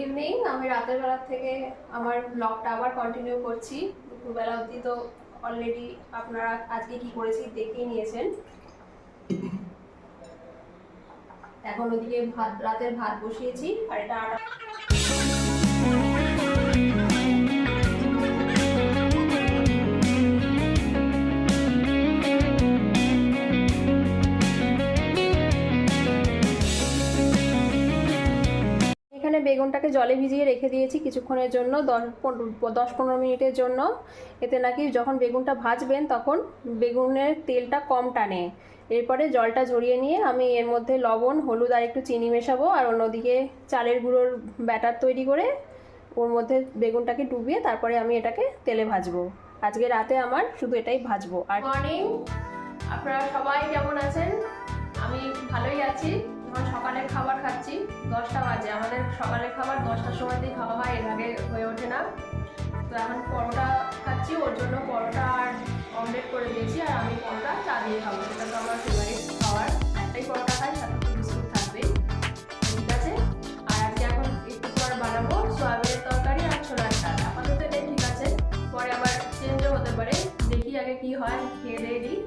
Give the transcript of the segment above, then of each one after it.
Evening. আমি রাতের বেলা থেকে আমার ব্লগটা আবার কন্টিনিউ করছি। দুপুরবেলা অবধি তো অলরেডি আপনারা আজকে কি করেছি দেখেই নিয়েছেন। এখন ওদিকে রাতের ভাত বসিয়েছি আর এটা বেগুনটাকে জলে ভিজিয়ে রেখে দিয়েছি কিছুক্ষণের জন্য, 10-15 মিনিটের জন্য। এতে নাকি যখন বেগুনটা ভাজবেন তখন বেগুনের তেলটা কম টানে। এরপরে জলটা ঝরিয়ে নিয়ে আমি এর মধ্যে লবণ, হলুদ আর একটু চিনি মেশাবো, আর অন্যদিকে চালের গুঁড়োর ব্যাটার তৈরি করে ওর মধ্যে বেগুনটাকে ডুবিয়ে তারপরে আমি এটাকে তেলে ভাজবো। আজকে রাতে আমার শুধু এটাই ভাজবো। আর মর্নিং, আপনারা সবাই কেমন আছেন? আমি ভালোই আছি। এখন সকালের খাবার খাচ্ছি, 10টা বাজে। আমাদের সকালের খাবার 10টার সময়তেই খাওয়া হয়, এর আগে হয়ে ওঠে না। তো এখন পরোটা খাচ্ছি, ওর জন্য পরোটা আর অমলেট করে দিয়েছি, আর আমি পরোটা চা দিয়ে খাবো। সেটা তো আমার ফেভারিট খাবার। একটাই পরোটা খাই, সাথে বিস্কুট থাকবেই, ঠিক আছে। আর আজকে এখন একটু পর বানাবো সয়াবিনের তরকারি আর ছোলার ডাল। আপাতত এটাই ঠিক আছে, পরে আবার চেঞ্জও হতে পারে। দেখি আগে কি হয়, খেয়ে দিয়ে দিই।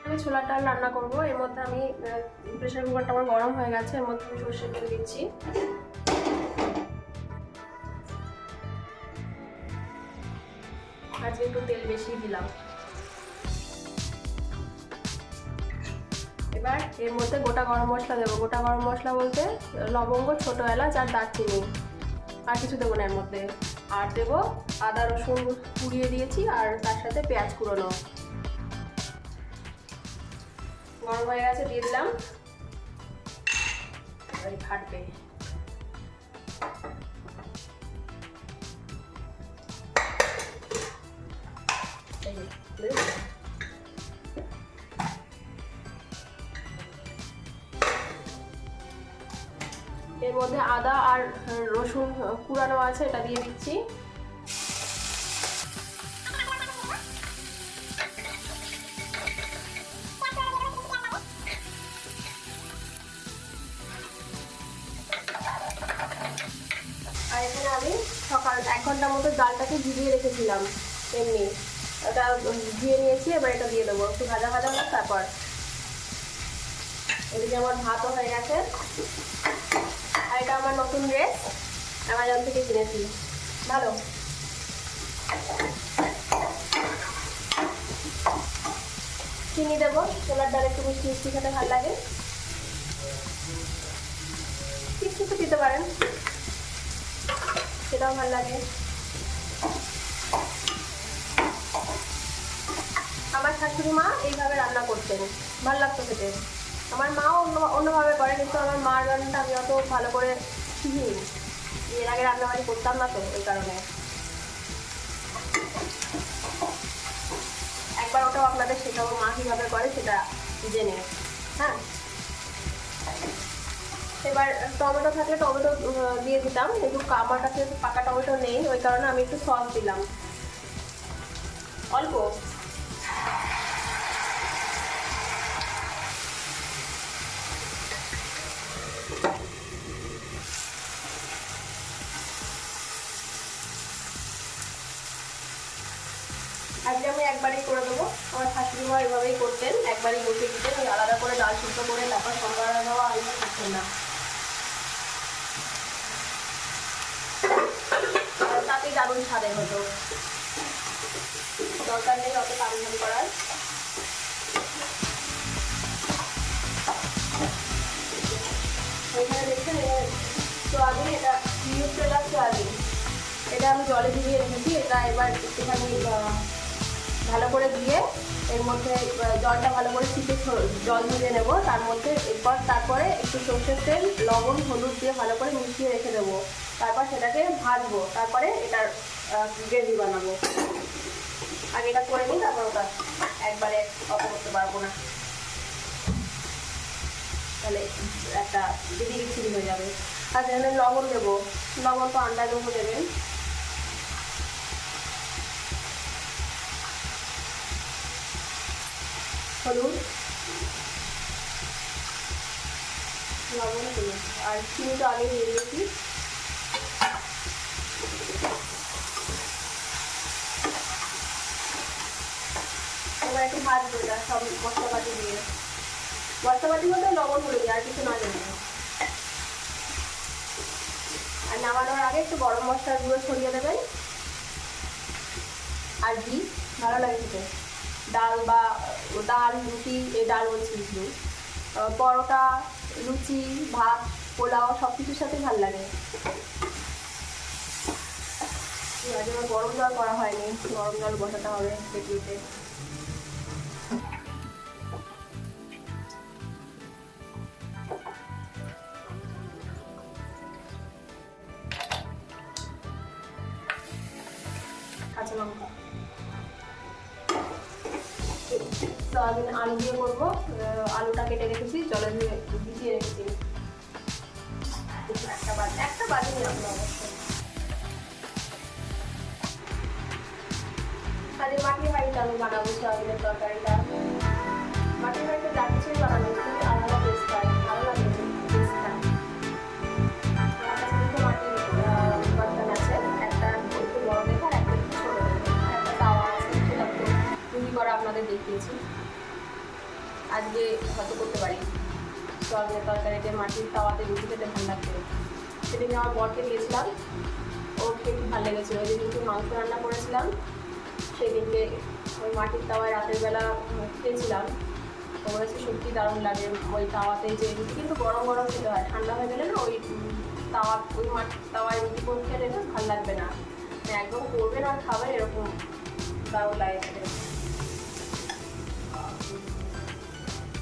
আমি ছোলার ডাল রান্না করবো। এর মধ্যে আমি প্রেসার কুকারটা আমার গরম হয়ে গেছে, এর মধ্যে আমি সর্ষের তেল দিচ্ছি। আজকে একটু তেল বেশি দিলাম। এবার এর মধ্যে গোটা গরম মশলা দেবো। গোটা গরম মশলা বলতে লবঙ্গ, ছোট এলাচ আর দারচিনি, আর কিছু দেবো না এর মধ্যে। আর দেবো আদা রসুন কুড়িয়ে দিয়েছি, আর তার সাথে পেঁয়াজ কুড়োনো। গরম হয়ে গেছে, দিয়ে দিলাম। ফাটবে। এর মধ্যে আদা আর রসুন কুড়ানো আছে, এটা দিয়ে দিচ্ছি। আর এখানে আমি সকাল 1 ঘন্টার মতো ডালটাকে ভিজিয়ে রেখেছিলাম, এমনি এটা ধুয়ে নিয়েছি। এবার এটা দিয়ে দেবো, একটু ভাজা ভাজা হোক। তারপর এদিকে আমার ভাতও হয়ে গেছে। আর এটা আমার নতুন ড্রেস, অ্যামাজন থেকে কিনেছি, ভালো। চিনি দেবো, ছোলার ডাল একটু মিষ্টি মিষ্টি খেতে ভালো লাগে। কিছু দিতে পারেন, সেটাও ভালো লাগে। আমার শাশুড়ি মা এইভাবে রান্না করতেন, ভালো লাগতো খেতে। আমার মাও অন্যভাবে করে, কিন্তু আমার মার রান্নাটা আমি অত ভালো করে শিখিনি। এর আগে রান্নাবাড়ি করতাম না তো, এই কারণে। একবার ওটাও আপনাদের শেখাবো, মা কীভাবে করে সেটা জেনে। হ্যাঁ, এবার টমেটো থাকলে টমেটো দিয়ে দিতাম, কিন্তু আমার কাছে পাকা টমেটো নেই, ওই কারণে আমি একটু সস দিলাম অল্প। আজকে আমি একবারই করে দেবো। আমার শাশুড়ি মা এভাবেই করতেন, একবারই বসে দিতেন, ওই আলাদা করে ডাল সিদ্ধ করে তারপর সম্বার দেওয়া আলাদা করতেন না। তাতেই দারুণ স্বাদের হতো। দরকার নেই অত তাড়াতাড়ি করার। এখানে দেখছেন সোয়াবিন, এটা নিউট্রেলার সোয়াবিন, এটা আমি জলে ভিজিয়ে রেখেছি। এটা এবার একটুখানি ভালো করে দিয়ে এর মধ্যে জলটা ভালো করে ছিটে জল ধরিয়ে নেব। তারপরে একটু সর্ষের তেল, লবণ, হলুদ দিয়ে ভালো করে মিশিয়ে রেখে দেবো। তারপর সেটাকে ভাজবো, তারপরে এটার গ্রেভি বানাবো। আগে এটা করে নিই, তারপর ওটা একবারে অত করতে পারবো না, তাহলে একটা বিচ্ছিরি হয়ে যাবে। আর এখানে লবণ দেবো, লবণ তো আন্দাজ মতো দেবেন। হলুদ, লবণ, হলুদ আর চিনি তো আগে দিয়ে দিয়েছি। এবার একটু ভাজবো এটা সব মশলাপাতি দিয়ে। মশলাপাতি বলতে লবণ হলুদ আর কিছু না দেবে। আর নামানোর আগে একটু গরম মশলার গুঁড়ো ছড়িয়ে দেবেন। আর ঘি ভালো লাগে খেতে। ডাল রুটি, এই ডাল বলছি, পরোটা, লুচি, ভাত, পোলাও সব কিছুর সাথে ভালো লাগে। আমার গরম জল করা হয়নি, গরম জল বসাতে হবে ডেকচিতে। কাঁচা লঙ্কা, সোয়াবিন আলু দিয়ে করবো। আলুটা কেটে রেখেছি, জলে ভিজিয়ে রেখেছি। একটা বাজিয়ে রাখবো অবশ্যই। তাহলে মাটির হাঁড়িটা আমি বানাবো সোয়াবিনের তরকারিটা। মাটির হাঁড়িতে যা কিছুই বানানো খুবই আলাদা টেস্ট হয়, ভালো লাগে টেস্টটা। আমার কাছে দুটো মাটির বর্তন আছে, একটা একটু বড় দেখে আর একটা একটু ছোট দেখে, আর একটা তাওয়া আছে, সেটা তো তৈরি করা আপনাদের দেখিয়েছি। আজকে হয়তো করতে পারি সোয়াবিনের তরকারিতে মাটির তাওয়াতে রুটি খেতে ভালো লাগবে। সেদিকে আমার বরকে দিয়েছিলাম, ওর খেতে খুব ভালো লেগেছিলো। ওই দিন একটু মাংস রান্না করেছিলাম, সেদিনকে ওই মাটির তাওয়ায় রাতের বেলা খেয়েছিলাম। ও বলেছে সত্যি দারুণ লাগে ওই তাওয়াতে যে রুটি, কিন্তু গরম গরম খেতে হয়, ঠান্ডা হয়ে গেলে না ওই মাটির তাওয়ায় রুটি করে খেলে না ভালো লাগবে না, একদম করবেন আর খাবেন এরকম দারুণ লাগে খেতে।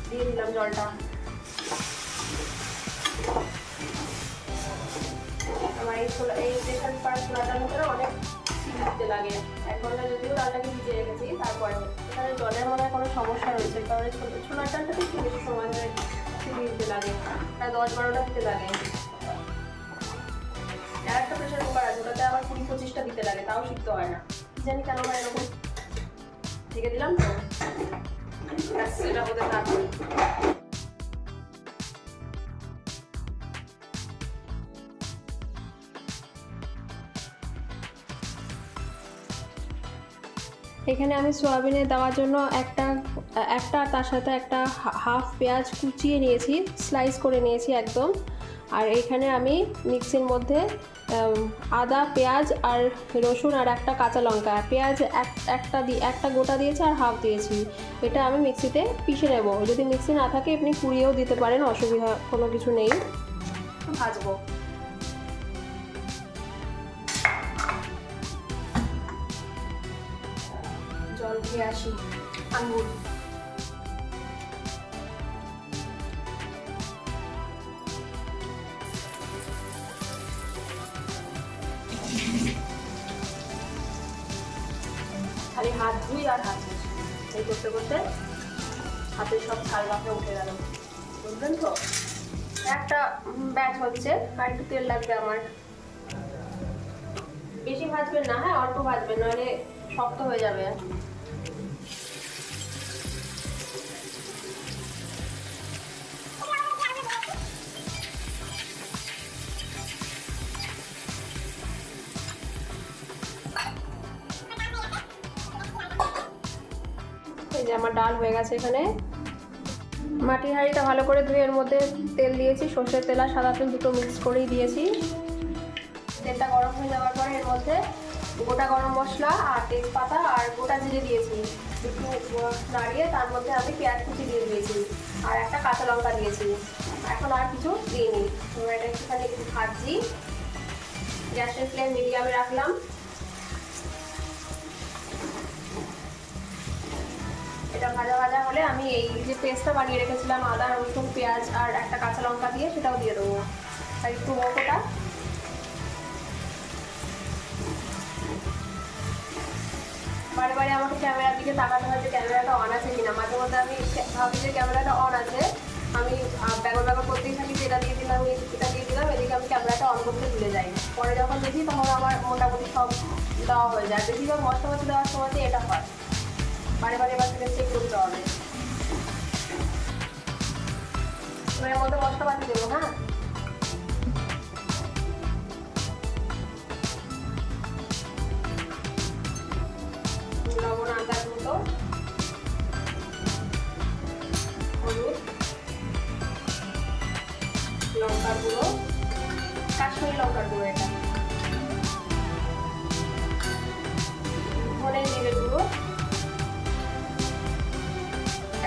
দিয়ে দিলাম জলটা। আমার এই প্রেশার কুকার চুলাটার ভিতরে অনেক দিতে লাগে, 1 ঘন্টা যদিও ডালটাকে ভিজিয়ে রেখেছি। তারপরে এখানে জলের মনে হয় কোনো সমস্যা রয়েছে, কারণ ছোলার ডালটাতে একটু বেশি সময় ধরে সিটি দিতে লাগে, প্রায় 10-12টা দিতে লাগে। আর একটা প্রেশার কুকার আছে, ওটাতে আবার 20-25টা দিতে লাগে, তাও সিদ্ধ হয় না। জানি কেন হয় এরকম। ঢেকে দিলাম তো, এটা হতে থাকবে। এখানে আমি সোয়াবিনে দেওয়ার জন্য একটা তার সাথে একটা হাফ পেঁয়াজ কুচিয়ে নিয়েছি, স্লাইস করে নিয়েছি একদম। আর এখানে আমি মিক্সির মধ্যে আদা, পেঁয়াজ আর রসুন আর একটা কাঁচা লঙ্কা, পেঁয়াজ একটা গোটা দিয়েছি আর হাফ দিয়েছি। এটা আমি মিক্সিতে পিষে নেব। যদি মিক্সি না থাকে আপনি কুড়িয়েও দিতে পারেন, অসুবিধা কোনো কিছু নেই। ভাজবো। জল দিয়ে আসি। আঙুর, খালি হাত ধুই আর হাত মুছি, এই করতে করতে হাতে সব ছাল বাঁকা উঠে গেল, বুঝলেন তো? একটা ব্যাচ হচ্ছে, আর একটু তেল লাগবে আমার। বেশি ভাজবেন না, হ্যাঁ অল্প ভাজবেন, নাহলে শক্ত হয়ে যাবে। এই যে আমার ডাল হয়ে গেছে। এখানে মাটির হাঁড়িটা ভালো করে ধুয়ে এর মধ্যে তেল দিয়েছি, সর্ষের তেল আর সাদা তেল দুটো মিক্স করেই দিয়েছি। তেলটা গরম হয়ে যাওয়ার পরে এর মধ্যে গোটা গরম মশলা আর তেজপাতা আর গোটা জিরে দিয়েছি। একটু নাড়িয়ে তার মধ্যে আমি পেঁয়াজ কুচি দিয়ে দিয়েছি। আর একটা কাঁচা লঙ্কা দিয়েছি, এখন আর কিছু দিইনি। এবার এটা একটুখানি একটু ভাজছি, গ্যাসের ফ্লেম মিডিয়ামে রাখলাম। এটা ভাজা ভাজা হলে আমি এই যে পেস্টটা বানিয়ে রেখেছিলাম আদা রসুন পেঁয়াজ আর একটা কাঁচা লঙ্কা দিয়ে, সেটাও দিয়ে দেবো। আর একটু মৌকোটা, বারে বারে আমাকে ক্যামেরার দিকে তাকাতে হয় যে ক্যামেরাটা অন আছে কিনা। মাঝে মধ্যে আমি ভাবি যে ক্যামেরাটা অন আছে, আমি ব্যাগর করতেই থাকি যে এটা দিয়ে দিলাম এটা দিয়ে দিলাম, এদিকে আমি ক্যামেরাটা অন করতে ভুলে যাই। পরে যখন দেখি তখন আমার মোটামুটি সব দেওয়া হয়ে যায়। বেশিরভাগ মশলাপাতি দেওয়ার সময়তে এটা হয়, বারে বারে এবার থেকে চেক করতে হবে। এর মধ্যে মশলাপাতি দেবো। হ্যাঁ, লবণ, আদার মতো, হলুদ, লঙ্কার গুঁড়ো, কাশ্মীরি লঙ্কার গুঁড়ো, এটা ধনে জিরে গুঁড়ো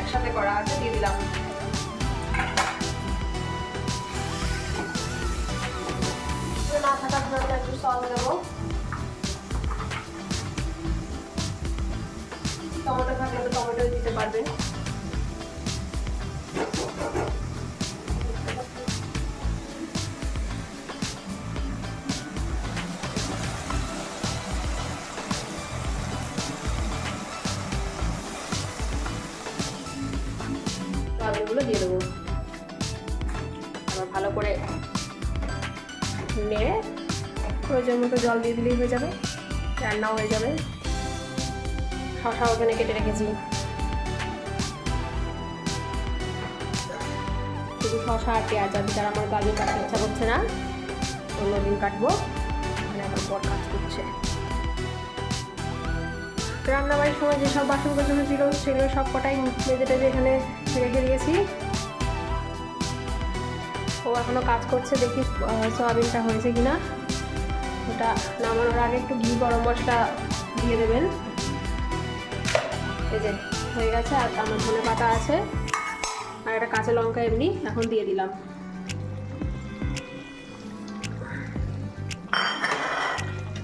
একসাথে করা আছে, দিয়ে দিলাম। না থাকার জন্য একটু সস দেবো, টমেটো থাকলে তো টমেটো দিতে পারবেন। সয়াবিনগুলো দিয়ে দেবো, আবার ভালো করে নেড়ে প্রয়োজন মতো জল দিয়ে দিলেই হয়ে যাবে, রান্নাও হয়ে যাবে। শসা ওখানে কেটে রেখেছি, শুধু শসা আর পেঁয়াজ, আর আমার গাজর কাটতে ইচ্ছা করছে না, অন্যদিন কাটবো। এখানে এখন বড় কাজ করছে। রান্নাবাড়ির সময় যেসব বাসন কোসন ছিল সেগুলো সব কটাই মেজে টেজে এখানে রেখে দিয়েছি। ও এখনো কাজ করছে, দেখি সয়াবিনটা হয়েছে কিনা। ওটা নামানোর আগে একটু ঘি গরম মশলা দিয়ে দেবেন। এই যে হয়ে গেছে, আর আমার ধনে পাতা আছে আর একটা কাঁচা লঙ্কা এমনি এখন দিয়ে দিলাম।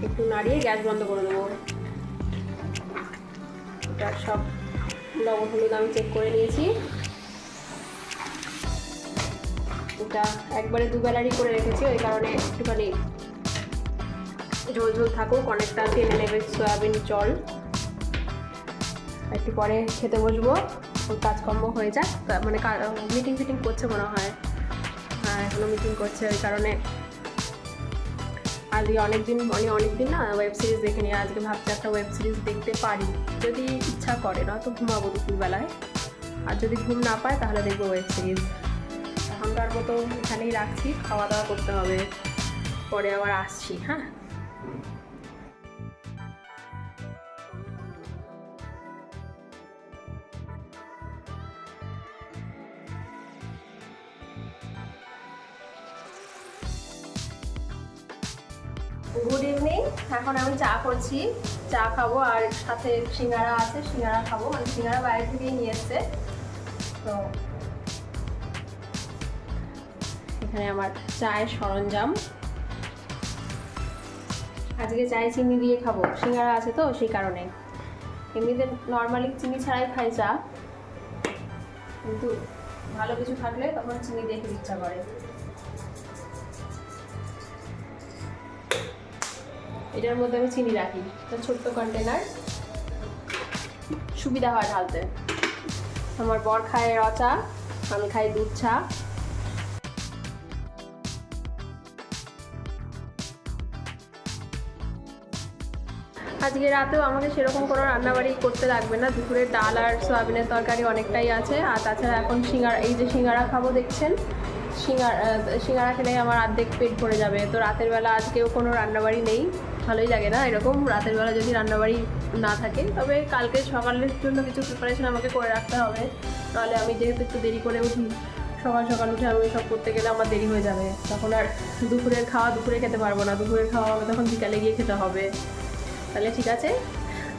একটু নাড়িয়ে গ্যাস বন্ধ করে দেবো। এটা সব লবণ হলুদ আমি চেক করে নিয়েছি। এটা একবারে দুবেলারই করে রেখেছি, ওই কারণে একটুখানি ঝোল ঝোল থাকুক, অনেকটা টেনে নেবে সয়াবিন জল। একটু পরে খেতে বসবো, ওই কাজকর্ম হয়ে যাক। মানে মিটিং ফিটিং করছে মনে হয়, হ্যাঁ এখনও মিটিং করছে, ওই কারণে আজকে অনেকদিন না ওয়েব সিরিজ দেখে নিয়ে আজকে ভাবছি একটা ওয়েব সিরিজ দেখতে পারি, যদি ইচ্ছা করে, না তো ঘুমাবো দুপুরবেলায়। আর যদি ঘুম না পায় তাহলে দেখবো ওয়েব সিরিজ। এখনকার মতো এখানেই রাখছি, খাওয়া দাওয়া করতে হবে, পরে আবার আসছি। হ্যাঁ, গুড ইভিনিং। এখন আমি চা করছি, চা খাবো, আর সাথে সিঙ্গারা আছে, সিঙ্গারা খাবো। মানে সিঙ্গারা বাইরে থেকেই নিয়ে এসছে। তো এখানে আমার চায়ের সরঞ্জাম, আজকে চায়ে চিনি দিয়ে খাবো, সিঙ্গারা আছে তো সেই কারণে। এমনিতে নর্মালি চিনি ছাড়াই খাই চা, কিন্তু ভালো কিছু থাকলে তখন চিনি দিয়ে খেতে ইচ্ছা করে। এটার মধ্যে আমি চিনি রাখি, একটা ছোট্ট কন্টেনার, সুবিধা হয় ঢালতে। আমার বর খায় র চা, আমি খাই দুধ চা। আজকে রাতেও আমাকে সেরকম কোনো রান্নাবাড়ি করতে লাগবে না, দুপুরের ডাল আর সয়াবিনের তরকারি অনেকটাই আছে। আর তাছাড়া এখন সিঙ্গারা, এই যে সিঙ্গারা খাবো দেখছেন, সিঙ্গারা খেলে আমার অর্ধেক পেট ভরে যাবে। তো রাতের বেলা আজকেও কোনো রান্নাবাড়ি নেই, ভালোই লাগে না এরকম রাতের বেলা যদি রান্নাবাড়ি না থাকে। তবে কালকে সকালের জন্য কিছু প্রিপারেশন আমাকে করে রাখতে হবে, নাহলে আমি যেহেতু একটু দেরি করে উঠি, সকাল সকাল উঠে আমি সব করতে গেলে আমার দেরি হয়ে যাবে। তখন আর দুপুরের খাওয়া দুপুরে খেতে পারবো না, দুপুরের খাওয়া হবে তখন বিকালে গিয়ে খেতে হবে। তাহলে ঠিক আছে,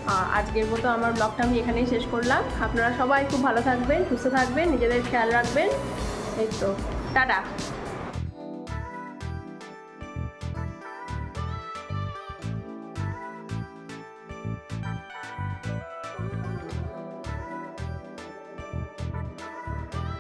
আজকের মতো আমার ব্লগটা আমি এখানেই শেষ করলাম। আপনারা সবাই খুব ভালো থাকবেন, সুস্থ থাকবেন, নিজেদের খেয়াল রাখবেন। এই তো, টাটা।